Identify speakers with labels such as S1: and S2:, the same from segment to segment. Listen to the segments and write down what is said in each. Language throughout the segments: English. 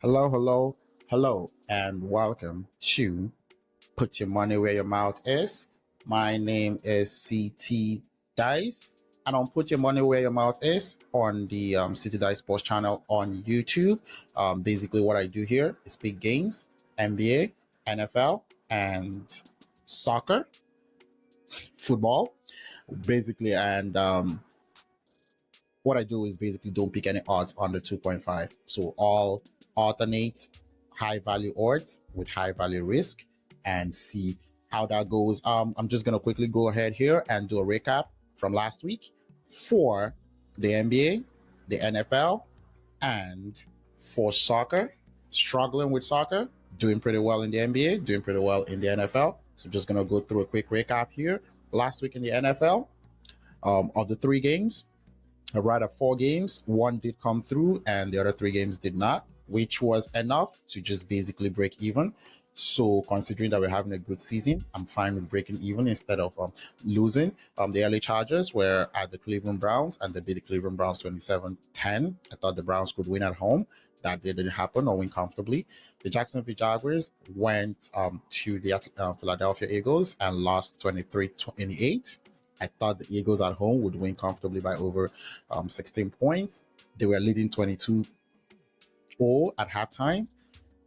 S1: Hello, hello, hello, and welcome to Put Your Money Where Your Mouth Is. My name is CT Dice, and on Put Your Money Where Your Mouth Is on the CT Dice Sports channel on YouTube. Basically, what I do here is big games, NBA, NFL, and soccer, football, basically, and what I do is basically don't pick any odds under 2.5. So all alternate high value odds with high value risk and see how that goes. I'm just gonna quickly go ahead here and do a recap from last week for the NBA, the NFL, and for soccer. Struggling with soccer, doing pretty well in the NBA, doing pretty well in the NFL. So just gonna go through a quick recap here. Last week in the NFL, of the 3 games, rather 4 games, one did come through and the other 3 games did not, which was enough to just basically break even. So considering that we're having a good season, I'm fine with breaking even instead of losing. The LA Chargers were at the Cleveland Browns and they beat the Cleveland Browns 27-10. I thought the Browns could win at home. That didn't happen or win comfortably. The Jacksonville Jaguars went to the Philadelphia Eagles and lost 23-28. I thought the Eagles at home would win comfortably by over 16 points. They were leading 22-0 at halftime,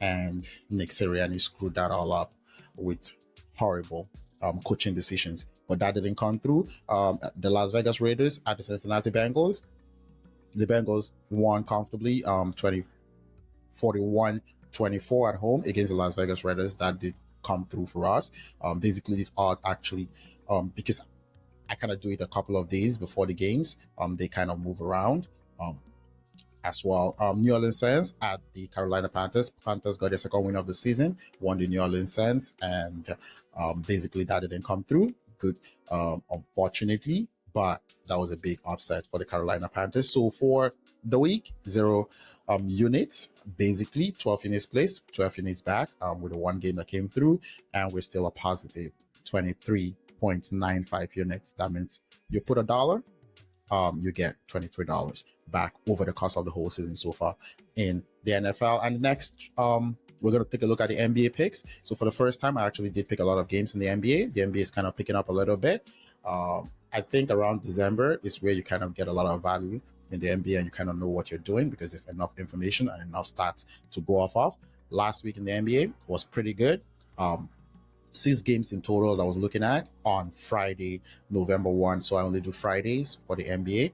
S1: and Nick Sirianni screwed that all up with horrible coaching decisions. But that didn't come through. The Las Vegas Raiders at the Cincinnati Bengals. The Bengals won comfortably, 41-24 at home against the Las Vegas Raiders. That did come through for us. Basically, these odds actually, because I kind of do it a couple of days before the games. They kind of move around as well. New Orleans Saints at the Carolina Panthers. Panthers got their second win of the season, won the New Orleans Saints, and basically that didn't come through. Good, unfortunately, but that was a big upset for the Carolina Panthers. So for the week, 0 units, basically 12 units placed, 12 units back with the 1 game that came through, and we're still a positive 23.95 units. That means you put $1, you get $23 back over the course of the whole season so far in the NFL. And next, we're going to take a look at the NBA picks. So for the first time, I actually did pick a lot of games in the NBA. The NBA is kind of picking up a little bit. I think around December is where you kind of get a lot of value in the NBA and you kind of know what you're doing because there's enough information and enough stats to go off of. Last week in the NBA was pretty good. 6 games in total that I was looking at on Friday, November 1. So I only do Fridays for the NBA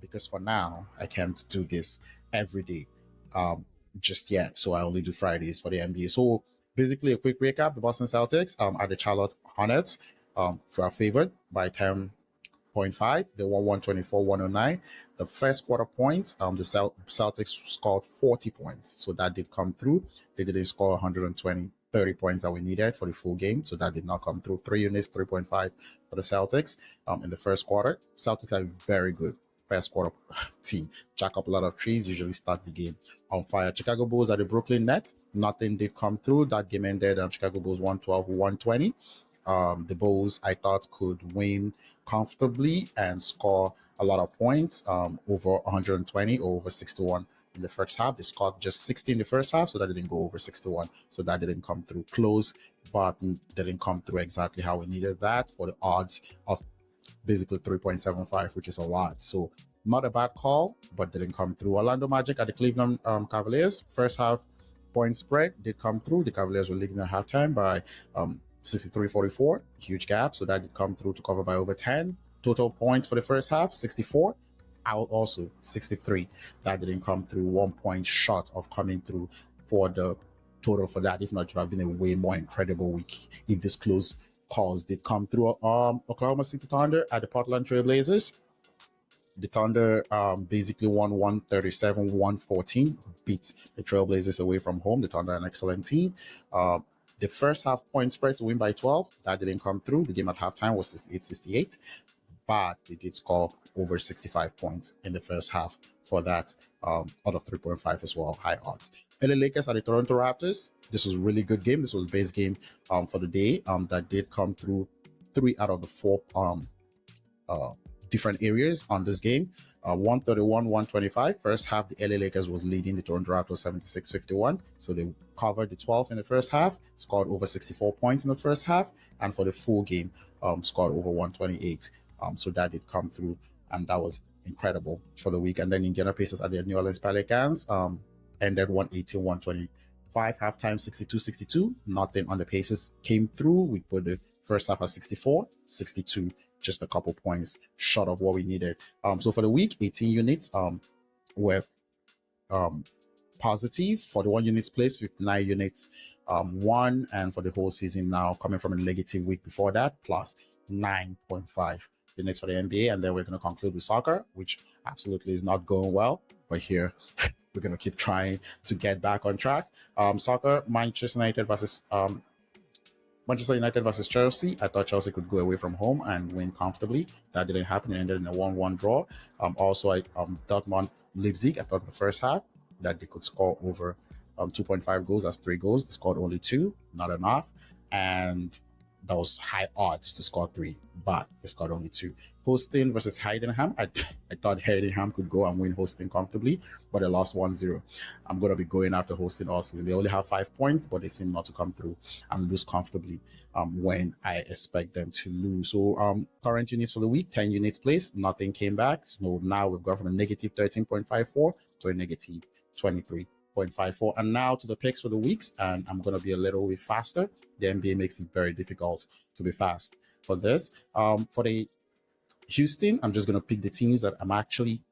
S1: because for now, I can't do this every day just yet. So I only do Fridays for the NBA. So basically a quick recap. The Boston Celtics are the Charlotte Hornets are favored by 10.5. They won 124-109. The first quarter points, the Celtics scored 40 points. So that did come through. They didn't score 120 30 points that we needed for the full game. So that did not come through. 3 units, 3.5 for the Celtics in the first quarter. Celtics are very good first quarter team. Jack up a lot of trees, usually start the game on fire. Chicago Bulls are the Brooklyn Nets. Nothing did come through. That game ended Chicago Bulls 112-120. The Bulls, I thought, could win comfortably and score a lot of points, over 120 or over 61 in the first half. They scored just 60 in the first half, so that didn't go over 61. So that didn't come through close, but didn't come through exactly how we needed that for the odds of basically 3.75, which is a lot. So not a bad call, but didn't come through. Orlando Magic at the Cleveland Cavaliers. First half point spread did come through. The Cavaliers were leading at halftime by 63-44, huge gap. So that did come through to cover by over 10. Total points for the first half, 64. Out also 63. That didn't come through. 1 point short of coming through for the total for that. If not, it would have been a way more incredible week if this close calls did come through. Oklahoma City Thunder at the Portland Trail Blazers. The Thunder basically won 137-114, beat the Trailblazers away from home. The Thunder are an excellent team. The first half point spread to win by 12. That didn't come through. The game at halftime was 68-68. But they did score over 65 points in the first half for that, out of 3.5 as well, high odds. LA Lakers at the Toronto Raptors. This was a really good game. This was the base game for the day. That did come through 3 out of the 4 different areas on this game. 131, 125. First half, the LA Lakers was leading the Toronto Raptors 76-51. So they covered the 12 in the first half, scored over 64 points in the first half, and for the full game, scored over 128. So that did come through, and that was incredible for the week. And then Indiana Pacers at the New Orleans Pelicans ended 118, 125. Halftime 62-62. Nothing on the Pacers came through. We put the first half at 64, 62. Just a couple points short of what we needed. So for the week, 18 units were positive. 41 units placed, 59 units won, and for the whole season now, coming from a negative week before that, plus 9.5 units for the NBA. And then we're going to conclude with soccer, which absolutely is not going well, but here we're going to keep trying to get back on track. Soccer, Manchester United versus Chelsea. I thought Chelsea could go away from home and win comfortably. That didn't happen. It ended in a 1-1 draw. Also, Dortmund Leipzig. I thought the first half that they could score over 2.5 goals. That's 3 goals. They scored only 2, not enough. And that was high odds to score 3, but they scored only 2. Hosting versus Heidenheim. I thought Heidenheim could go and win Hosting comfortably, but they lost 1-0. I'm going to be going after Hosting all season. They only have 5 points, but they seem not to come through and lose comfortably when I expect them to lose. So current units for the week, 10 units placed. Nothing came back. So now we've gone from a negative 13.54 to a negative 23.54. And now to the picks for the weeks, and I'm going to be a little bit faster. The NBA makes it very difficult to be fast for this. For the Houston, I'm just going to pick the teams that I'm actually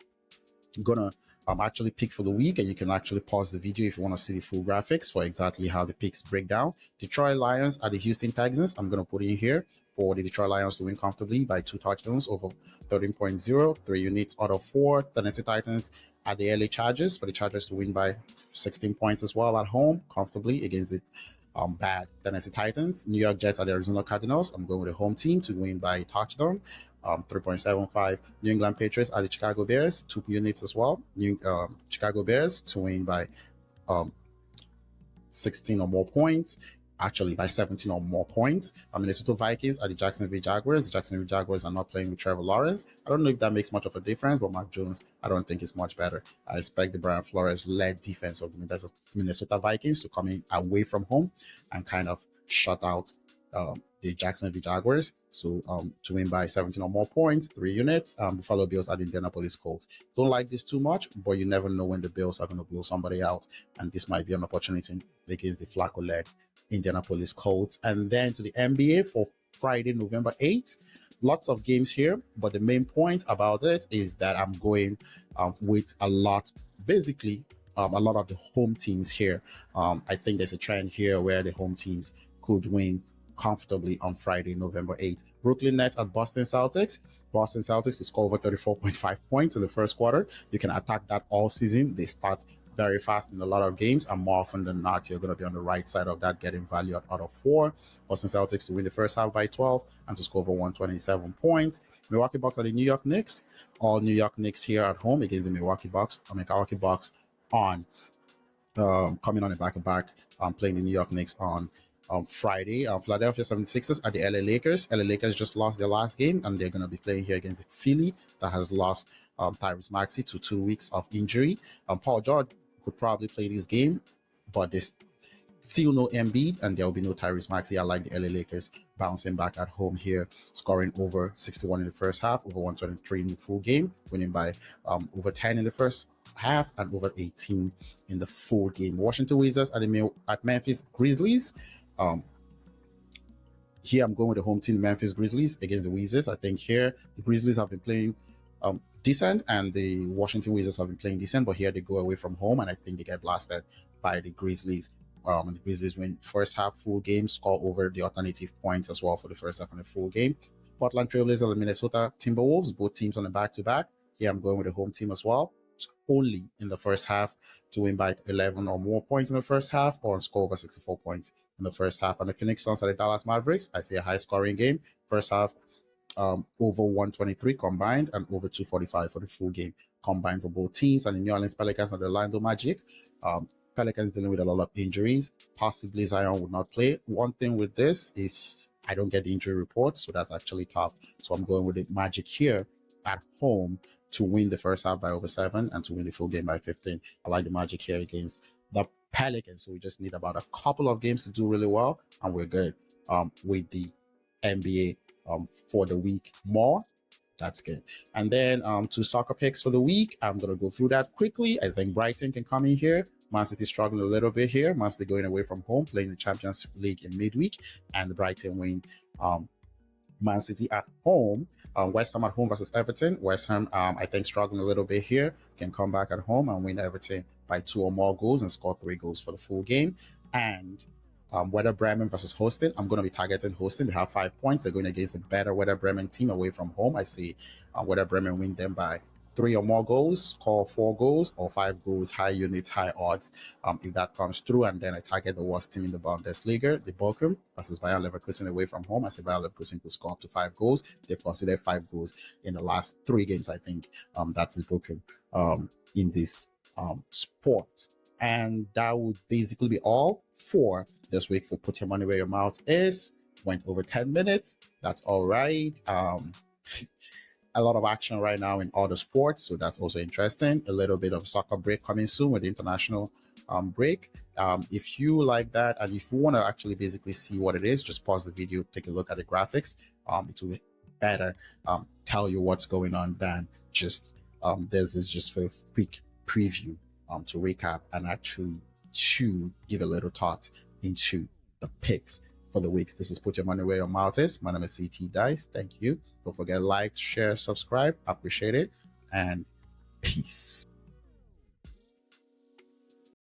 S1: going to pick for the week, and you can actually pause the video if you want to see the full graphics for exactly how the picks break down. Detroit Lions at the Houston Texans. I'm going to put in here for the Detroit Lions to win comfortably by 2 touchdowns over 13.0, 3 units out of 4. Tennessee Titans at the LA Chargers, for the Chargers to win by 16 points as well at home comfortably against the bad Tennessee Titans. New York Jets at the Arizona Cardinals. I'm going with the home team to win by a touchdown. 3.75. New England Patriots at the Chicago Bears, 2 units as well. Chicago Bears to win by 16 or more points. Actually, by 17 or more points. Minnesota Vikings at the Jacksonville Jaguars. The Jacksonville Jaguars are not playing with Trevor Lawrence. I don't know if that makes much of a difference, but Mac Jones, I don't think it's much better. I expect the Brian Flores-led defense of the Minnesota Vikings to come in away from home and kind of shut out the Jacksonville Jaguars. So to win by 17 or more points, 3 units. Buffalo Bills at the Indianapolis Colts. Don't like this too much, but you never know when the Bills are going to blow somebody out, and this might be an opportunity against the Flacco-led Indianapolis Colts. And then to the NBA for Friday, November 8th. Lots of games here, but the main point about it is that I'm going with a lot of the home teams here. I think there's a trend here where the home teams could win comfortably on Friday, November 8th. Brooklyn Nets at Boston Celtics. Boston Celtics to score over 34.5 points in the first quarter. You can attack that all season. They start very fast in a lot of games, and more often than not, you're going to be on the right side of that, getting value out of 4. Boston Celtics to win the first half by 12 and to score over 127 points. Milwaukee Bucks at the New York Knicks. All New York Knicks here at home against the Milwaukee Bucks. Milwaukee Bucks on coming on a back-to-back, playing the New York Knicks on Friday. Philadelphia 76ers at the LA Lakers. LA Lakers just lost their last game, and they're going to be playing here against Philly that has lost Tyrese Maxey to 2 weeks of injury. Paul George could probably play this game, but there's still no Embiid, and there will be no Tyrese Maxey. I like the LA Lakers bouncing back at home here, scoring over 61 in the first half, over 123 in the full game, winning by over 10 in the first half and over 18 in the full game. Washington Wizards at Memphis Grizzlies. Here I'm going with the home team, Memphis Grizzlies, against the Wizards. I think here the Grizzlies have been playing decent, and the Washington Wizards have been playing decent, but here they go away from home, and I think they get blasted by the Grizzlies. And the Grizzlies win first half full game, score over the alternative points as well for the first half and the full game. Portland Trailblazers and Minnesota Timberwolves, both teams on the back-to-back. Here I'm going with the home team as well. Only in the first half to win by 11 or more points in the first half, or score over 64 points in the first half. And the Phoenix Suns at the Dallas Mavericks, I see a high-scoring game. First half, over 123 combined and over 245 for the full game combined for both teams. And the New Orleans Pelicans and the Orlando Magic. Pelicans dealing with a lot of injuries. Possibly Zion would not play. One thing with this is I don't get the injury reports, so that's actually tough. So I'm going with the Magic here at home to win the first half by over 7 and to win the full game by 15. I like the Magic here against the Pelicans. So we just need about a couple of games to do really well, and we're good with the NBA for the week more. That's good. And then two soccer picks for the week. I'm going to go through that quickly. I think Brighton can come in here. Man City struggling a little bit here. Man City going away from home, playing the Champions League in midweek, and the Brighton win. Man City at home. West Ham at home versus Everton. West Ham, I think, struggling a little bit here. Can come back at home and win Everton by 2 or more goals and score 3 goals for the full game. And Werder Bremen versus Holstein. I'm going to be targeting Holstein. They have 5 points. They're going against a better Werder Bremen team away from home. I see Werder Bremen win them by 3 or more goals, score 4 goals or 5 goals, high units, high odds. If that comes through, and then I target the worst team in the Bundesliga, the Bochum versus Bayer Leverkusen away from home. I say Bayer Leverkusen could score up to 5 goals. They've considered 5 goals in the last 3 games, I think. That is Bochum in this sport. And that would basically be all for this week for Put Your Money Where Your Mouth Is. Went over 10 minutes. That's all right. A lot of action right now in other sports, so that's also interesting. A little bit of soccer break coming soon with the international break. If you like that, and if you want to actually basically see what it is, just pause the video, take a look at the graphics. It will better tell you what's going on than just this is just for a quick preview to recap and actually to give a little thought into the picks for the week. This is Put Your Money Where Your Mouth Is. My name is CT Dice. Thank you. Don't forget to like, share, subscribe. I appreciate it. And peace.